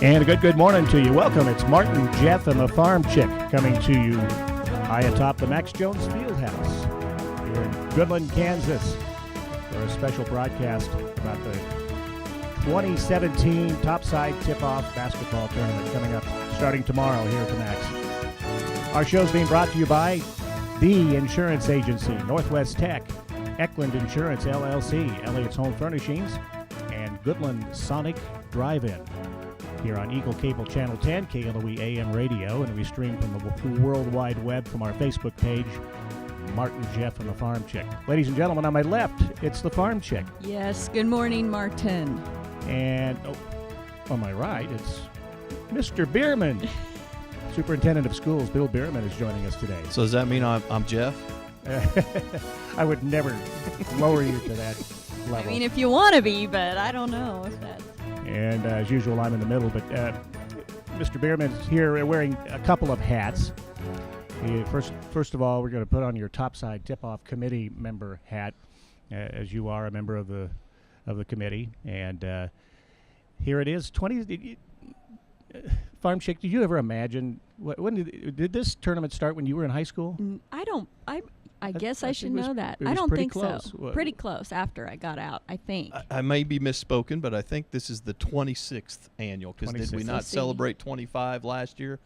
And a good morning to you. Welcome. It's Martin, Jeff, and the Farmchick coming to you high atop the Max Jones Fieldhouse here in Goodland, Kansas, for a special broadcast about the 2017 Topside Tip-Off Basketball Tournament coming up starting tomorrow here at the Max. Our show's being brought to you by The Insurance Agency, Northwest Tech, Eckland Insurance, LLC, Elliott's Home Furnishings, and Goodland Sonic Drive-In. Here on Eagle Cable Channel 10, KLOE AM Radio, and we stream from the World Wide Web from our Facebook page, Martin, Jeff, and the Farmchick. Ladies and gentlemen, on my left, it's the Farmchick. Yes, good morning, Martin. And on my right, it's Mr. Bierman. Superintendent of Schools, Bill Bierman, is joining us today. So does that mean I'm Jeff? I would never lower you to that level. I mean, if you want to be, but I don't know if that's... And as usual, I'm in the middle. But Mr. Bierman is here wearing a couple of hats. First of all, we're going to put on your Topside Tip-Off Committee member hat, as you are a member of the committee. And here it is. Farmchick, did you ever imagine when did this tournament start? When you were in high school? I guess I should know that. I don't think close. so. Pretty close after I got out, I think. I may be misspoken, but I think this is the 26th annual, because did we not celebrate 25 last year?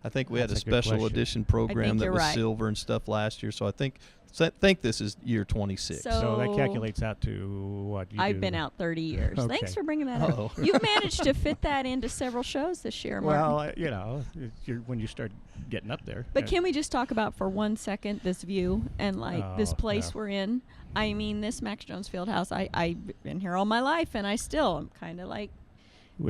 I think we had a special edition program that was silver and stuff last year, so I think this is year 26. So that calculates out to what? I've been out 30 years. Okay. Thanks for bringing that up. You've managed to fit that into several shows this year, Martin. Well, when you start getting up there. But can we just talk about for 1 second this view and this place we're in? I mean, this Max Jones Fieldhouse, I've been here all my life, and I still am kind of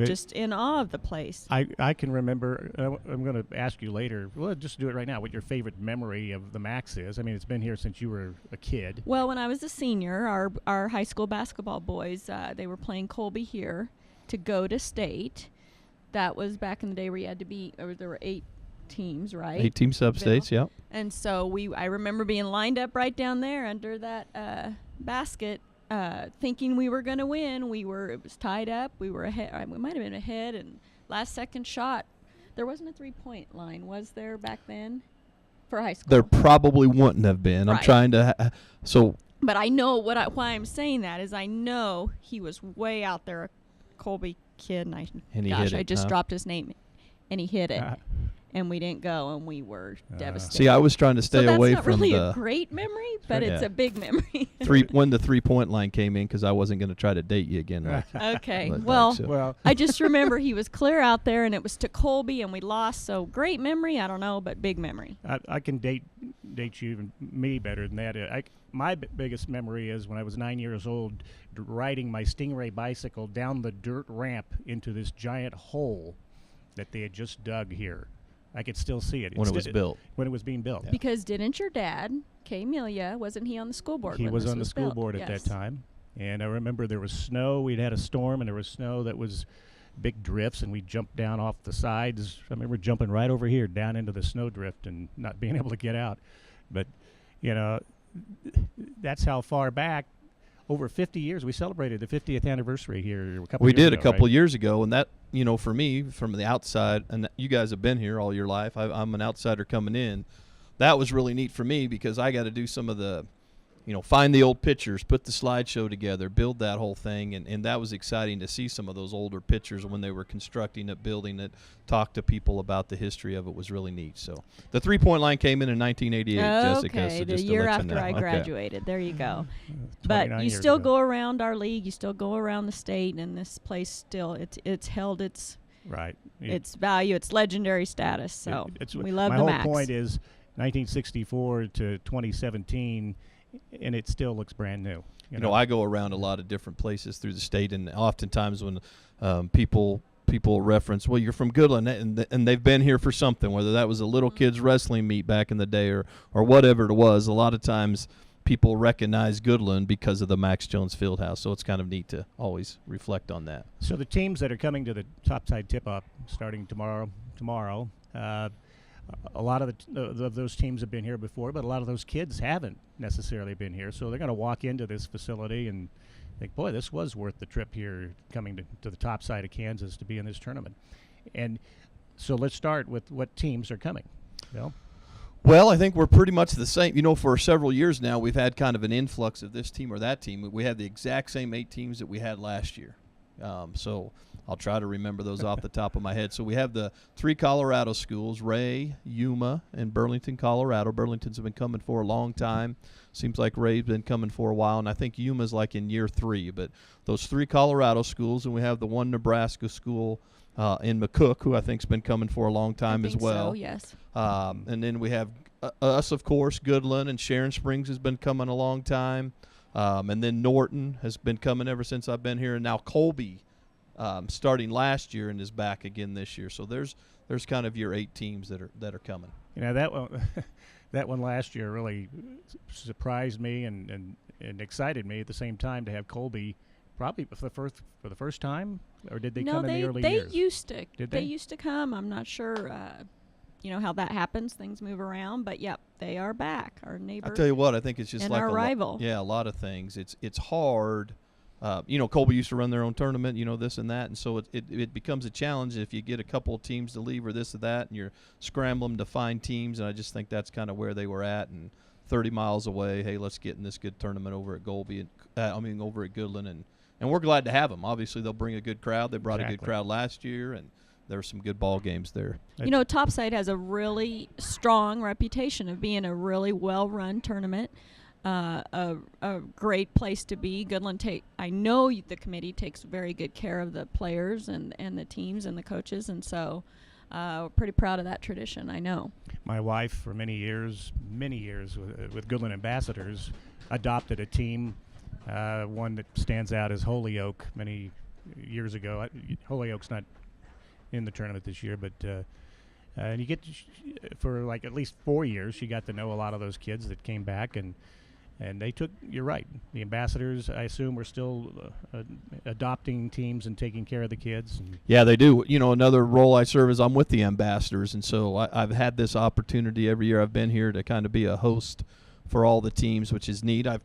just in awe of the place. I can remember, I'm going to ask you later, well, just do it right now, what your favorite memory of the Max is. I mean, it's been here since you were a kid. Well, when I was a senior, our high school basketball boys, they were playing Colby here to go to state. That was back in the day where you had to be, there were 8 teams, right? 8 team sub-states, yeah. And so I remember being lined up right down there under that basket, thinking we were going to win. It was tied up. We were ahead. We might have been ahead, and last second shot. There wasn't a 3-point line, was there back then for high school? There probably wouldn't have been. Right. I'm trying to But I know why I'm saying that is I know he was way out there, a Colby kid, and I just dropped his name, and he hit it. And we didn't go, and we were devastated. See, I was trying to stay away from that's not really a great memory, but it's a big memory. When the 3-point line came in, because I wasn't going to try to date you again. Okay. Well, I just remember he was clear out there, and it was to Colby, and we lost. So great memory, I don't know, but big memory. I can date you even me better than that. My biggest memory is when I was 9 years old, riding my Stingray bicycle down the dirt ramp into this giant hole that they had just dug here. I could still see it. When it was built. When it was being built. Yeah. Because didn't your dad, Kay Amelia, wasn't he on the school board? He was on the school built? board at that time. And I remember there was snow. We'd had a storm, and there was snow that was big drifts, and we jumped down off the sides. I remember jumping right over here down into the snow drift and not being able to get out. But, that's how far back. Over 50 years, we celebrated the 50th anniversary here a couple years ago. We did a couple years ago, and that, for me, from the outside, and you guys have been here all your life, I'm an outsider coming in. That was really neat for me because I got to do some of the, find the old pictures, put the slideshow together, build that whole thing, and that was exciting to see some of those older pictures when they were constructing it, building it, talk to people about the history of it was really neat. So the 3-point line came in 1988, Jessica. Okay, so the year after I graduated. There you go. But you still go around our league, you still go around the state, and this place still, it's held its its value, its legendary status. So we love the Max. My whole point is 1964 to 2017, and it still looks brand new. I go around a lot of different places through the state, and oftentimes when people reference, well, you're from Goodland, and they've been here for something, whether that was a little kids wrestling meet back in the day or whatever it was. A lot of times people recognize Goodland because of the Max Jones Fieldhouse, so it's kind of neat to always reflect on that. So the teams that are coming to the Topside Tip-Off starting tomorrow, a lot of those teams have been here before, but a lot of those kids haven't necessarily been here. So they're going to walk into this facility and think, boy, this was worth the trip here coming to the top side of Kansas to be in this tournament. And so let's start with what teams are coming. Bill? Well, I think we're pretty much the same. You know, for several years now, we've had kind of an influx of this team or that team. We have the exact same 8 teams that we had last year. So I'll try to remember those off the top of my head. So we have the 3 Colorado schools, Ray, Yuma, and Burlington, Colorado. Burlington's been coming for a long time. Seems like Ray's been coming for a while, and I think Yuma's like in year 3. But those 3 Colorado schools, and we have the 1 Nebraska school in McCook, who I think's been coming for a long time as well. So, yes. And then we have us, of course, Goodland, and Sharon Springs has been coming a long time. And then Norton has been coming ever since I've been here, and now Colby starting last year and is back again this year. So there's kind of your 8 teams that are coming. You know, that one that one last year really surprised me and excited me at the same time to have Colby probably for the first time, or did they come in the early years? They used to. Did they they? used to come. I'm not sure how that happens. Things move around, but yep, they are back. Our neighbor. I tell you what, I think it's just and like our rival. Yeah, a lot of things. It's hard. Colby used to run their own tournament, this and that, and so it becomes a challenge if you get a couple of teams to leave or this or that, and you're scrambling to find teams. And I just think that's kind of where they were at. And 30 miles away, hey, let's get in this good tournament over at over at Goodland, and we're glad to have them. Obviously, they'll bring a good crowd. They brought a good crowd last year, and there were some good ball games there. Topside has a really strong reputation of being a really well-run tournament. A great place to be. Goodland I know the committee takes very good care of the players and the teams and the coaches, and so we're pretty proud of that tradition. I know. My wife, for many years with Goodland Ambassadors, adopted a team. One that stands out is Holyoke. Many years ago, Holyoke's not in the tournament this year, but and you get for like at least 4 years, she got to know a lot of those kids that came back, and they took. You're right. The ambassadors, I assume, are still adopting teams and taking care of the kids. Yeah, they do. Another role I serve is I'm with the ambassadors, and so I've had this opportunity every year I've been here to kind of be a host for all the teams, which is neat. I've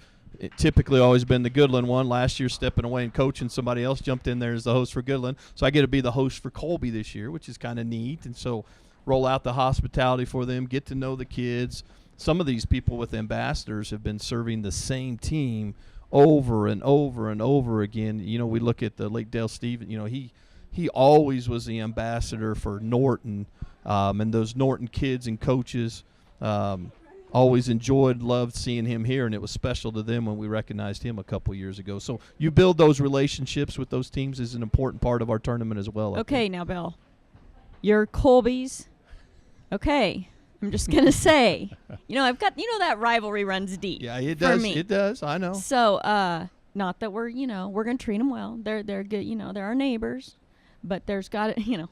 typically always been the Goodland one. Last year, stepping away and coaching, somebody else jumped in there as the host for Goodland. So I get to be the host for Colby this year, which is kind of neat. And so roll out the hospitality for them, get to know the kids. Some of these people with ambassadors have been serving the same team over and over and over again. We look at the late Dale Stevens. He always was the ambassador for Norton, and those Norton kids and coaches always loved seeing him here, and it was special to them when we recognized him a couple years ago. So you build those relationships with those teams is an important part of our tournament as well. Okay, now, Bill, you're Colby's. Okay, I'm just going to say, I've got, that rivalry runs deep. Yeah, it does. For me. It does. I know. So, not that we're going to treat them well. They're good, they're our neighbors, but there's got to,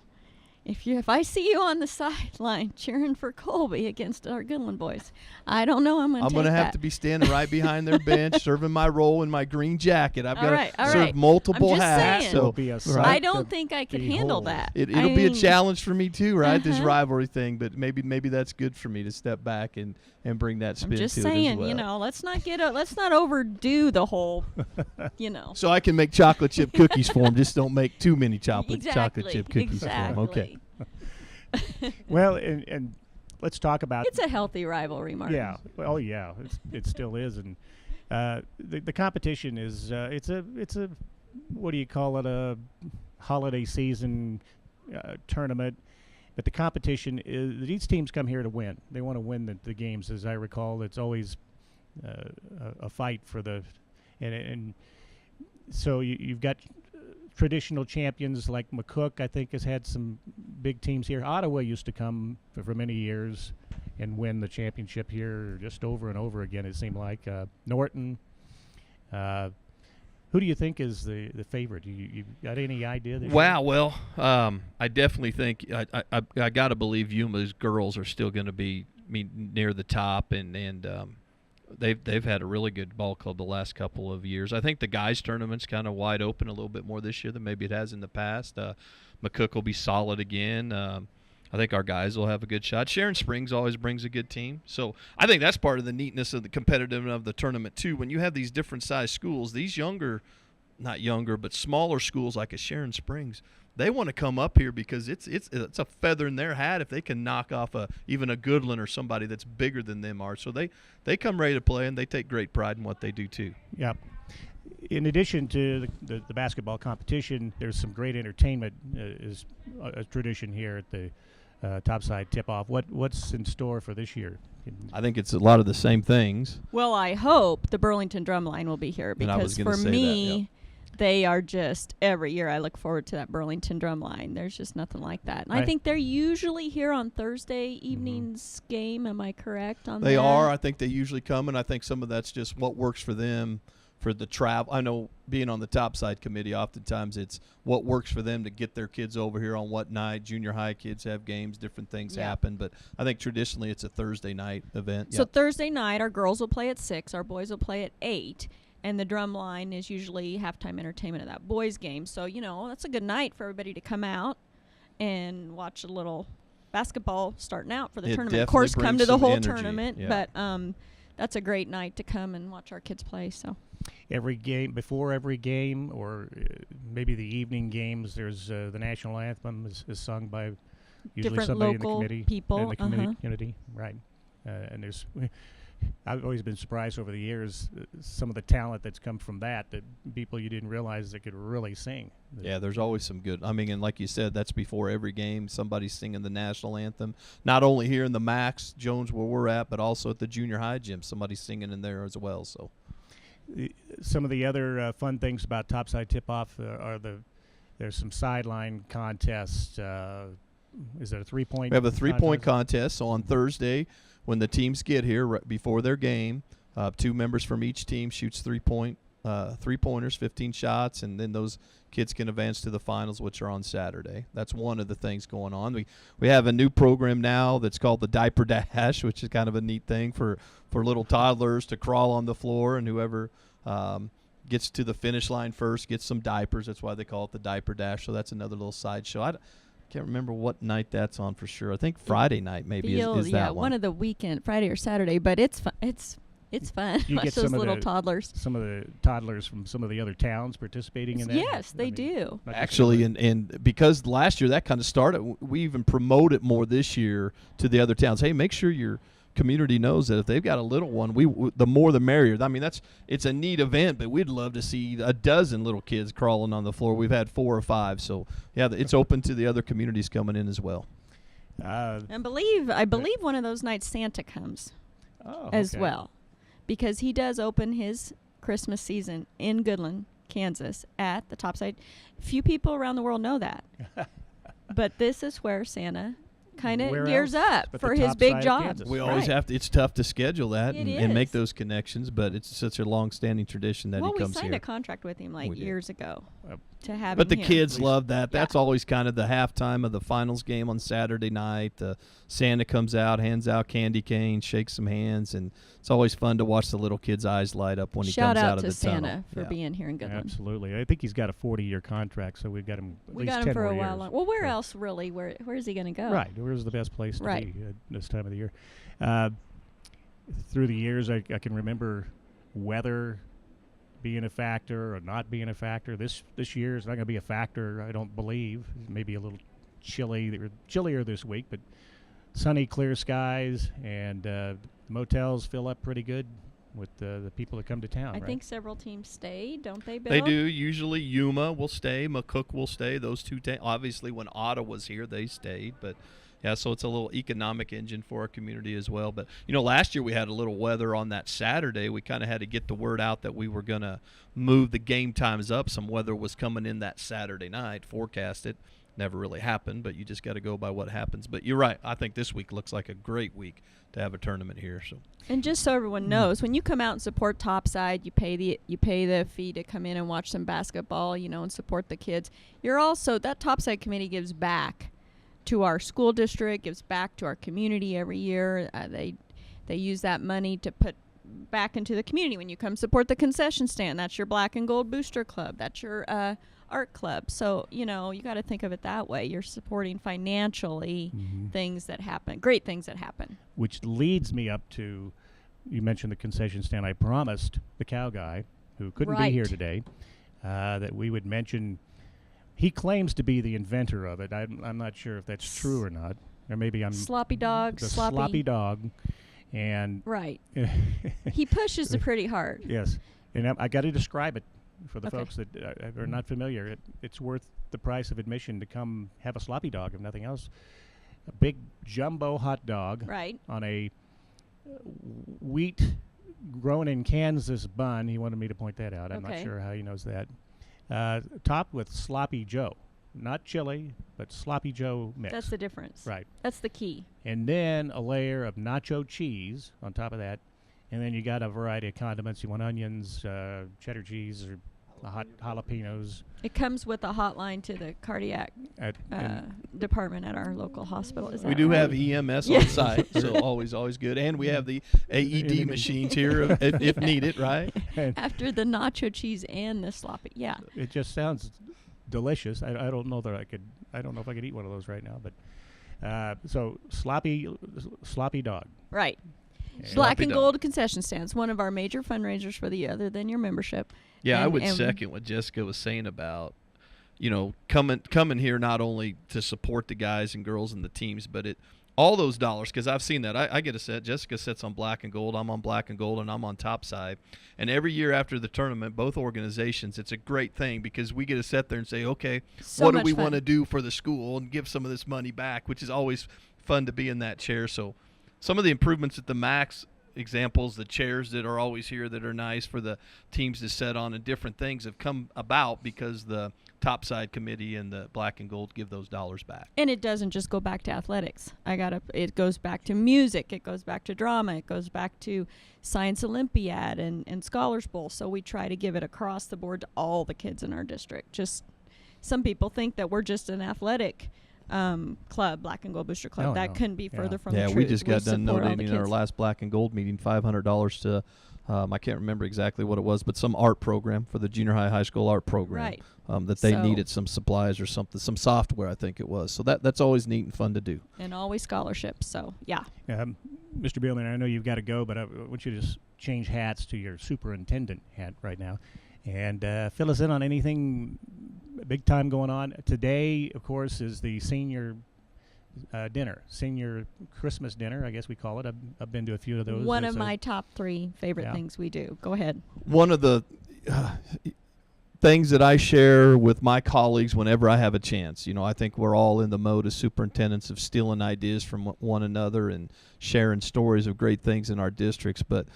if I see you on the sideline cheering for Colby against our Goodland boys, I don't know. I'm going to have to be standing right behind their bench, serving my role in my green jacket. I've got to serve multiple hats. So I don't think I could handle that. It'll be a challenge for me too, right? This rivalry thing, but maybe that's good for me to step back and bring that spin to it as well. I'm just saying, let's not overdo the whole, So I can make chocolate chip cookies for them. Just don't make too many chocolate chip cookies for them. Okay. Well, and let's talk about. It's a healthy rivalry, Mark. Yeah. Oh, yeah. It still is, and the competition is it's a what do you call it, a holiday season tournament. But the competition is these teams come here to win. They want to win the games. As I recall, it's always a fight for the and so you've got traditional champions like McCook, I think, has had some big teams here. Ottawa used to come for many years and win the championship here just over and over again, it seemed like. Norton. Who do you think is the favorite? You got any idea? Wow, well, I definitely think I got to believe Yuma's girls are still going to be near the top, and they've had a really good ball club the last couple of years. I think the guys' tournament's kind of wide open a little bit more this year than maybe it has in the past. McCook will be solid again. I think our guys will have a good shot. Sharon Springs always brings a good team. So I think that's part of the neatness of the competitiveness of the tournament, too. When you have these different size schools, these younger not younger, but smaller schools like a Sharon Springs, they want to come up here because it's a feather in their hat if they can knock off even a Goodland or somebody that's bigger than them are. So they come ready to play, and they take great pride in what they do too. Yep. In addition to the basketball competition, there's some great entertainment is a tradition here at the Topside Tip-Off. What's in store for this year? I think it's a lot of the same things. Well, I hope the Burlington Drumline will be here, And I was because gonna for say me, that, yeah. they are just, every year I look forward to that Burlington Drumline. There's just nothing like that. And I think they're usually here on Thursday evening's game. Am I correct on that? They are. I think they usually come, and I think some of that's just what works for them for the travel. I know being on the Topside committee, oftentimes it's what works for them to get their kids over here on what night. Junior high kids have games, different things happen. But I think traditionally it's a Thursday night event. So Thursday night, our girls will play at 6, our boys will play at 8. And the drum line is usually halftime entertainment of that boys' game. So, that's a good night for everybody to come out and watch a little basketball starting out for the tournament. Of course, come to the whole tournament. Yeah. But that's a great night to come and watch our kids play. So before every game, or maybe the evening games, there's the national anthem is sung by usually different somebody local in the committee. people. In the community, right. And there's... I've always been surprised over the years some of the talent that's come from that people you didn't realize that could really sing. Yeah, there's always some good. I mean, and like you said, that's before every game. Somebody's singing the national anthem. Not only here in the Max Jones where we're at, but also at the junior high gym. Somebody's singing in there as well. So, some of the other fun things about Topside Tip-Off are there's some sideline contests. Is it a 3-point? We have a 3-point contest. So on Thursday, when the teams get here right before their game, 2 members from each team shoots 3-pointers, 15 shots, and then those kids can advance to the finals, which are on Saturday. That's one of the things going on. We have a new program now that's called the Diaper Dash, which is kind of a neat thing for little toddlers to crawl on the floor, and whoever gets to the finish line first gets some diapers. That's why they call it the Diaper Dash. So that's another little sideshow. I can't remember what night that's on for sure. I think Friday night maybe is that one. One of the weekend, Friday or Saturday, but it's fun. It's fun. You watch get those little toddlers. Some of the toddlers from some of the other towns participating in that. Yes, they do. Actually, and because last year that kind of started, we even promote it more this year to the other towns. Hey, make sure your community knows that if they've got a little one, the more the merrier. I mean, it's a neat event, but we'd love to see a dozen little kids crawling on the floor. We've had 4 or 5, so yeah, it's open to the other communities coming in as well. I believe one of those nights Santa comes as well, because he does open his Christmas season in Goodland, Kansas, at the Topside. Few people around the world know that, but this is where Santa kind of gears up for his big job. We always have to. It's tough to schedule that and make those connections, but it's such a long-standing tradition that he comes here. Well, we signed a contract with him years ago to have But him the here. kids love that. That's always kind of the halftime of the finals game on Saturday night. Santa comes out, hands out candy canes, shakes some hands, and it's always fun to watch the little kid's eyes light up when he comes out of the tunnel. Shout out to Santa for being here in Goodland. Absolutely. I think he's got a 40-year contract, so we've got him at least 10 more years. We got him for a while long. Well, where else really? Where is he going to go? Right. Where's the best place to be this time of the year? Through the years, I can remember weather being a factor or not being a factor. This year is not going to be a factor, I don't believe. Maybe a little chillier this week, but sunny, clear skies, and motels fill up pretty good with the people that come to town. I think several teams stay, don't they, Bill? They do. Usually Yuma will stay, McCook will stay. Those two obviously when Ottawa's here, they stayed, but yeah, so it's a little economic engine for our community as well. But, last year we had a little weather on that Saturday. We kind of had to get the word out that we were going to move the game times up. Some weather was coming in that Saturday night, forecast it. Never really happened, but you just got to go by what happens. But you're right. I think this week looks like a great week to have a tournament here. So, and just so everyone knows, when you come out and support Topside, you pay the fee to come in and watch some basketball, and support the kids. You're also, that Topside committee gives back to our school district, gives back to our community every year. They use that money to put back into the community. When you come support the concession stand, that's your Black and Gold Booster Club. That's your art club. So, you got to think of it that way. You're supporting financially things that happen, great things that happen. Which leads me up to, you mentioned the concession stand. I promised the cow guy, who couldn't be here today, that we would mention. He claims to be the inventor of it. I'm not sure if that's true or not. Or maybe I'm Sloppy dog. the sloppy dog. And Right. He pushes it pretty hard. yes, and I got to describe it for the Okay. folks that are not familiar. It's worth the price of admission to come have a sloppy dog, if nothing else. A big jumbo hot dog Right. on a wheat grown in Kansas bun. He wanted me to point that out. I'm not Okay. sure how he knows that. Topped with sloppy Joe, not chili, but sloppy Joe mix. That's the difference. Right. That's the key. And then a layer of nacho cheese on top of that. And then you got a variety of condiments. You want onions, cheddar cheese, or hot jalapenos. It comes with a hotline to the cardiac department at our local hospital. Is that We do right? have EMS Yeah. on site, so always good. And we have the AED machines here if needed, right? And After the nacho cheese and the sloppy. Yeah. it just sounds delicious. I don't know that I could. I don't know if I could eat one of those right now. But so sloppy dog. Right. And Black Sloppy and dog. Gold concession stands, one of our major fundraisers for the year, other than your membership. Yeah, I And- would and- second what Jessica was saying about, coming here not only to support the guys and girls and the teams, but all those dollars, because I've seen that. I get a set. Jessica sits on Black and Gold. I'm on Black and Gold, and I'm on Topside. And every year after the tournament, both organizations, it's a great thing because we get to sit there and say, okay, So what do much we fun. want to do for the school and give some of this money back, which is always fun to be in that chair. So some of the improvements at the Max examples, the chairs that are always here that are nice for the teams to sit on and different things have come about because the Topside committee and the Black and Gold give those dollars back. And it doesn't just go back to athletics. It goes back to music. It goes back to drama. It goes back to Science Olympiad and Scholars Bowl. So we try to give it across the board to all the kids in our district. Just some people think that we're just an athletic club, Black and Gold Booster Club. Oh, that no. couldn't be Yeah. further from Yeah, the truth. we just got done support all the donating in our kids. last Black and Gold meeting $500 to I can't remember exactly what it was, but some art program for the junior high school art program. Right. That they So- needed some supplies or something, some software I think it was. So that's always neat and fun to do. And always scholarships. So, yeah. Mr. Billman, I know you've got to go, but I want you to just change hats to your superintendent hat right now, and fill us in on anything big time going on. Today, of course, is the senior dinner, senior Christmas dinner, I guess we call it. I've been to a few of those. One There's of a- my top 3 favorite Yeah. things we do. Go ahead. One of the things that I share with my colleagues whenever I have a chance, I think we're all in the mode as superintendents of stealing ideas from one another and sharing stories of great things in our districts. But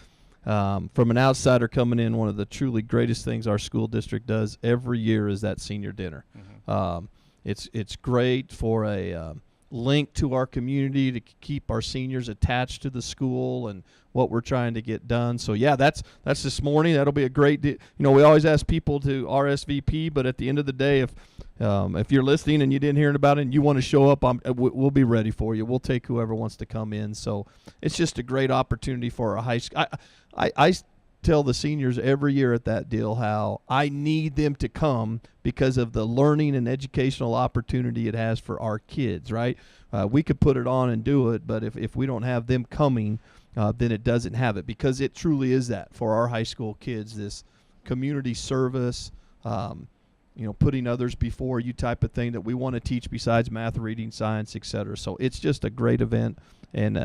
from an outsider coming in, one of the truly greatest things our school district does every year is that senior dinner. Mhm. It's great for a link to our community to keep our seniors attached to the school and what we're trying to get done. So yeah, that's this morning. That'll be a great we always ask people to RSVP, but at the end of the day, if you're listening and you didn't hear about it and you want to show up, we'll be ready for you. We'll take whoever wants to come in. So it's just a great opportunity for our high school. I tell the seniors every year at that deal how I need them to come because of the learning and educational opportunity it has for our kids, right? We could put it on and do it, but if we don't have them coming, then it doesn't have it, because it truly is that for our high school kids, this community service, putting others before you type of thing that we want to teach besides math, reading, science, et cetera. So it's just a great event, and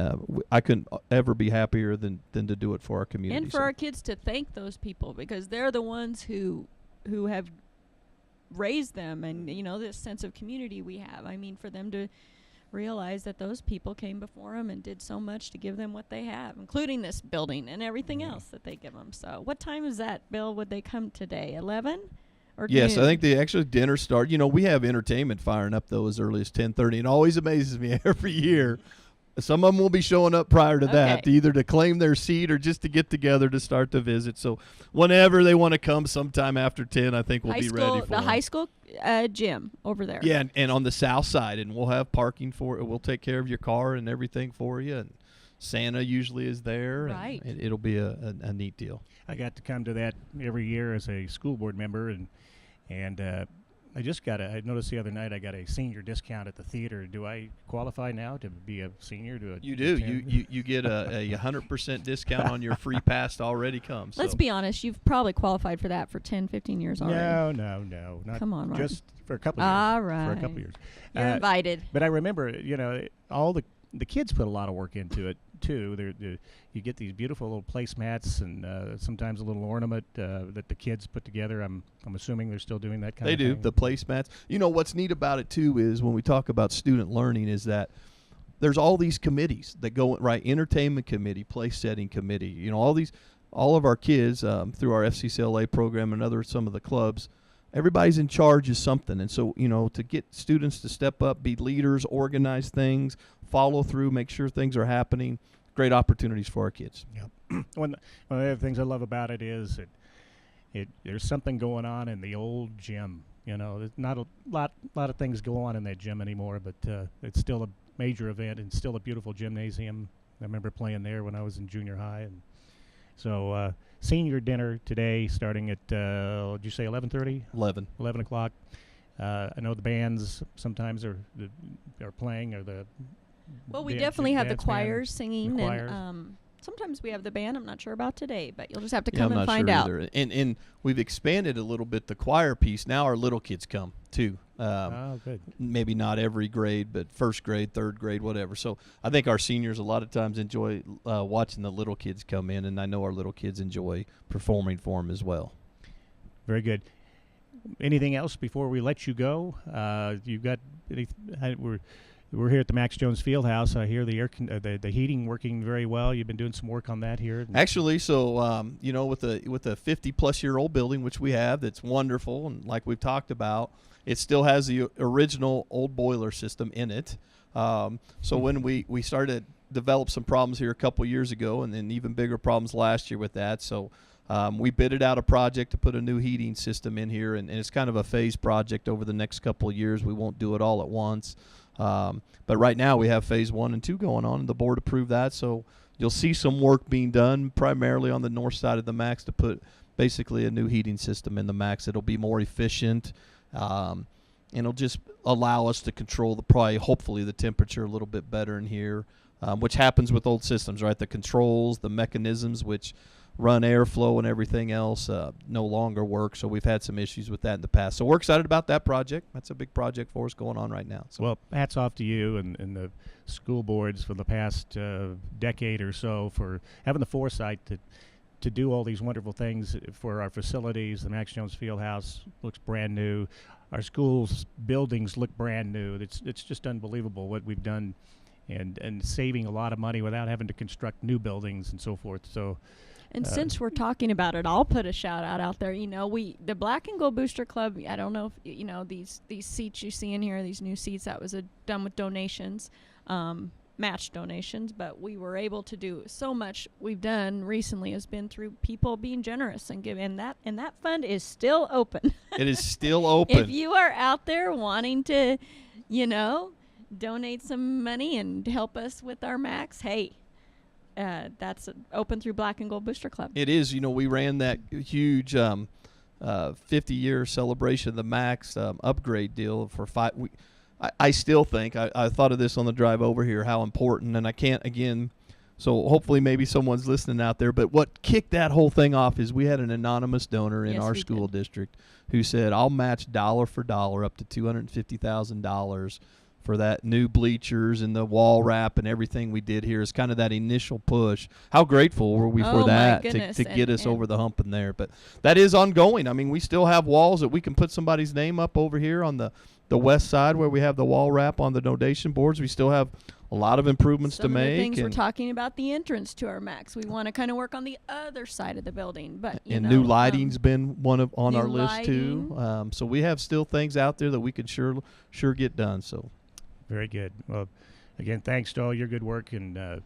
I couldn't ever be happier than to do it for our community. And for our kids to thank those people, because they're the ones who have raised them, and this sense of community we have. I mean, for them to realize that those people came before them and did so much to give them what they have, including this building and everything else that they give them. So what time is that, Bill? Would they come today? 11? Or Yes, noon? I think the actual dinner start. We have entertainment firing up though as early as 10:30. It always amazes me every year. Some of them will be showing up prior to that, Okay. either to claim their seat or just to get together to start the visit. So whenever they want to come, sometime after 10, I think we'll high be school, ready for the them. high school gym over there. Yeah, and on the south side, and we'll have parking for it. We'll take care of your car and everything for you. And Santa usually is there. Right. And it'll be a neat deal. I got to come to that every year as a school board member, and I noticed the other night I got a senior discount at the theater. Do I qualify now to be a senior? You do. You get a 100% discount on your free pass to already come. Let's so. be honest. You've probably qualified for that for 10, 15 years already. No. Not Come on, Martin. just for a couple years. All right. For a couple years. You're invited. But I remember, all the kids put a lot of work into it too. You get these beautiful little placemats and sometimes a little ornament that the kids put together. I'm assuming they're still doing that kind of thing. They do, the placemats. What's neat about it too is when we talk about student learning is that there's all these committees that go right, entertainment committee, place setting committee. All of our kids through our FCCLA program and some of the clubs. Everybody's in charge of something. And so, to get students to step up, be leaders, organize things, follow through, make sure things are happening, great opportunities for our kids. Yep. One of the other things I love about it is there's something going on in the old gym. There's not a lot of things go on in that gym anymore, but it's still a major event and still a beautiful gymnasium. I remember playing there when I was in junior high. And so senior dinner today starting at, did you say 11:30? 11 o'clock. I know the bands sometimes are playing, or the we definitely have the dance choirs band, singing, the choirs. and sometimes we have the band. I'm not sure about today, but you'll just have to Yeah, come I'm and not find sure out. either. And we've expanded a little bit the choir piece. Now our little kids come too. Good. Maybe not every grade, but first grade, third grade, whatever. So I think our seniors a lot of times enjoy watching the little kids come in, and I know our little kids enjoy performing for them as well. Very good. Anything else before we let you go? You've got we're here at the Max Jones Fieldhouse. I hear the heating working very well. You've been doing some work on that here. Actually, so with a 50-plus-year-old building, which we have, that's wonderful, and like we've talked about, it still has the original old boiler system in it. So when we started to develop some problems here a couple years ago, and then even bigger problems last year with that, so we bidded out a project to put a new heating system in here, and it's kind of a phased project over the next couple of years. We won't do it all at once. But right now we have phase 1 and 2 going on, and the board approved that. So you'll see some work being done primarily on the north side of the Max to put basically a new heating system in the Max. It'll be more efficient, and it'll just allow us to control hopefully the temperature a little bit better in here, which happens with old systems, right? The controls, the mechanisms which run airflow and everything else no longer work. So we've had some issues with that in the past. So we're excited about that project. That's a big project for us going on right now. So. Well, hats off to you and the school boards for the past decade or so for having the foresight to do all these wonderful things for our facilities. The Max Jones Fieldhouse looks brand new. Our schools' buildings look brand new. It's just unbelievable what we've done, and saving a lot of money without having to construct new buildings and so forth. So. And since we're talking about it, I'll put a shout out there. The Black and Gold Booster Club, I don't know if these seats you see in here, these new seats, that was done with donations, matched donations, but we were able to do so much. We've done recently has been through people being generous and giving, and that fund is still open. It is still open. If you are out there wanting to, donate some money and help us with our Max, hey. That's open through Black and Gold Booster Club. It is. We ran that huge 50-year celebration of the Max upgrade deal for 5. I still think, I thought of this on the drive over here, how important, and I can't, again, so hopefully maybe someone's listening out there, but what kicked that whole thing off is we had an anonymous donor in our school district who said, I'll match dollar for dollar up to $250,000 for that new bleachers and the wall wrap and everything we did here is kind of that initial push. How grateful were we for that to get us over the hump in there. But that is ongoing. I mean, we still have walls that we can put somebody's name up over here on the west side where we have the wall wrap on the donation boards. We still have a lot of improvements to make. Some of the things we're talking about the entrance to our Max. We want to kind of work on the other side of the building. But new lighting's been on our list too. So we have still things out there that we could sure get done. So. Very good. Well, again, thanks to all your good work, and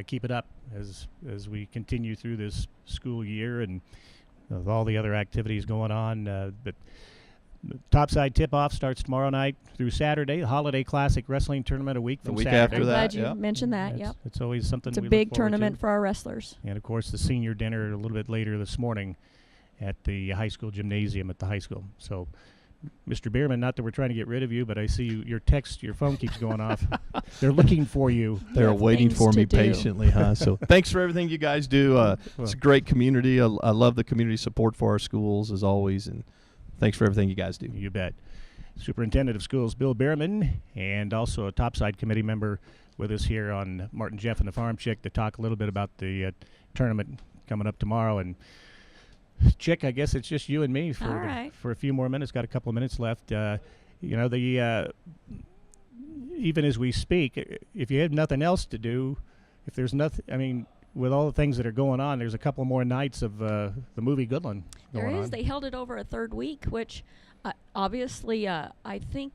keep it up as we continue through this school year and with all the other activities going on. But the Topside Tip-Off starts tomorrow night through Saturday. The Holiday Classic Wrestling Tournament a week from Saturday. After I'm that, glad you mentioned that. Yep. It's always something. It's a we big look forward tournament to. for our wrestlers. And of course, the senior dinner a little bit later this morning at the high school gymnasium at the high school. So. Mr. Bierman, not that we're trying to get rid of you, but I see your phone keeps going off. They're looking for you. They're have waiting things for to me do. patiently, huh? So thanks for everything you guys do. It's a great community. I love the community support for our schools, as always, and thanks for everything you guys do. You bet. Superintendent of Schools Bill Bierman, and also a topside committee member with us here on Martin Jeff and the Farmchick to talk a little bit about the tournament coming up tomorrow. And Chick, I guess it's just you and me All right. for a few more minutes. Got a couple of minutes left. Even as we speak, if you have nothing else to do, if there's nothing, I mean, with all the things that are going on, there's a couple more nights of the movie Goodland going There is. on. They held it over a third week, which obviously I think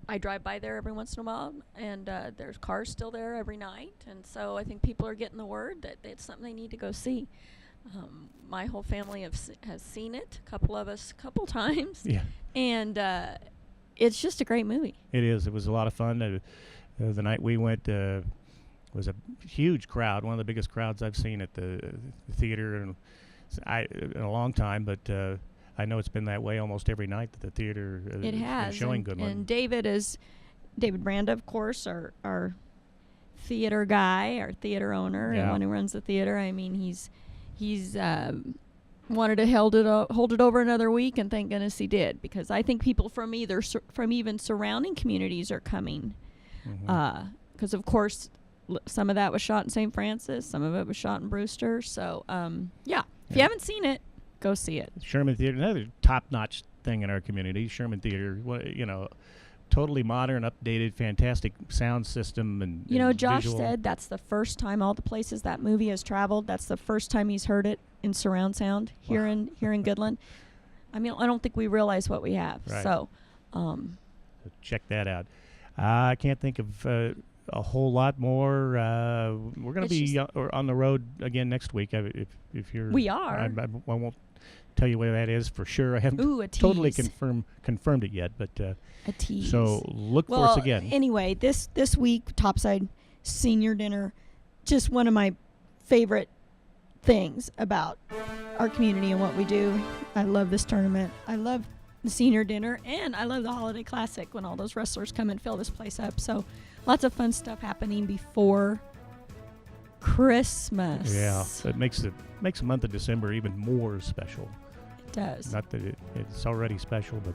I drive by there every once in a while, and there's cars still there every night, and so I think people are getting the word that it's something they need to go see. My whole family has seen it, a couple of us a couple times, Yeah. and it's just a great movie. It is. It was a lot of fun. The night we went was a huge crowd, one of the biggest crowds I've seen at the theater in a long time. But I know it's been that way almost every night that the theater It has. been showing And Goodland. David Branda, of course, our theater guy, our theater owner, Yeah. the one who runs the theater. I mean, he's wanted to hold it over another week, and thank goodness he did, because I think people from even surrounding communities are coming, because of course some of that was shot in St. Francis, some of it was shot in Brewster. So if you haven't seen it, go see it. Sherman Theater, another top-notch thing in our community. Sherman Theater, totally modern, updated, fantastic sound system, and Josh visual. said that's the first time all the places that movie has traveled, that's the first time he's heard it in surround sound here in Goodland. I mean, I don't think we realize what we have. Right. So check that out. I can't think of a whole lot more. We're going to be on the road again next week. If you're, We are. I won't tell you where that is for sure. I haven't a tease. totally confirmed it yet, but A tease. so look for us again. Anyway, this week, Topside Senior Dinner, just one of my favorite things about our community and what we do. I love this tournament. I love the Senior Dinner, and I love the Holiday Classic when all those wrestlers come and fill this place up. So lots of fun stuff happening before Christmas. Yeah, it makes the month of December even more special. It does. Not that it's already special, but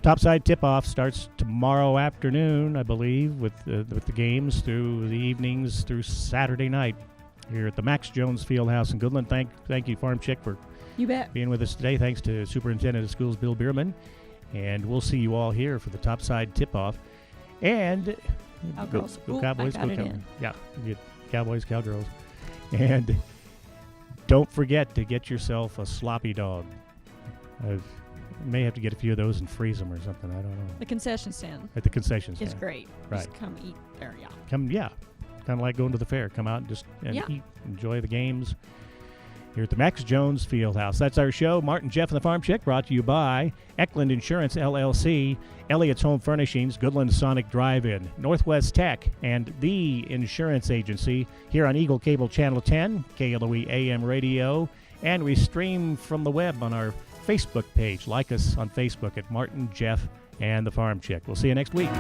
Topside tip-off starts tomorrow afternoon, I believe, with the games through the evenings through Saturday night here at the Max Jones Fieldhouse in Goodland. Thank you, Farmchick, for You bet. being with us today. Thanks to Superintendent of Schools Bill Bierman, and we'll see you all here for the Topside tip-off. And Cowgirls. go Ooh, Cowboys, I got go it Cow- in. Yeah, you get Cowboys, Cowgirls, and don't forget to get yourself a sloppy dog. May have to get a few of those and freeze them or something. I don't know. The concession stand At the concession stand. is great. Right. Just come eat there, yeah. Kind of like going to the fair. Come out and just Yeah. eat, enjoy the games here at the Max Jones Fieldhouse. That's our show. Martin, Jeff, and the Farmchick, brought to you by Eckland Insurance, LLC, Elliott's Home Furnishings, Goodland Sonic Drive-In, Northwest Tech, and The Insurance Agency here on Eagle Cable Channel 10, KLOE AM Radio, and we stream from the web on our Facebook page. Like us on Facebook at Martin, Jeff, and the Farmchick. We'll see you next week.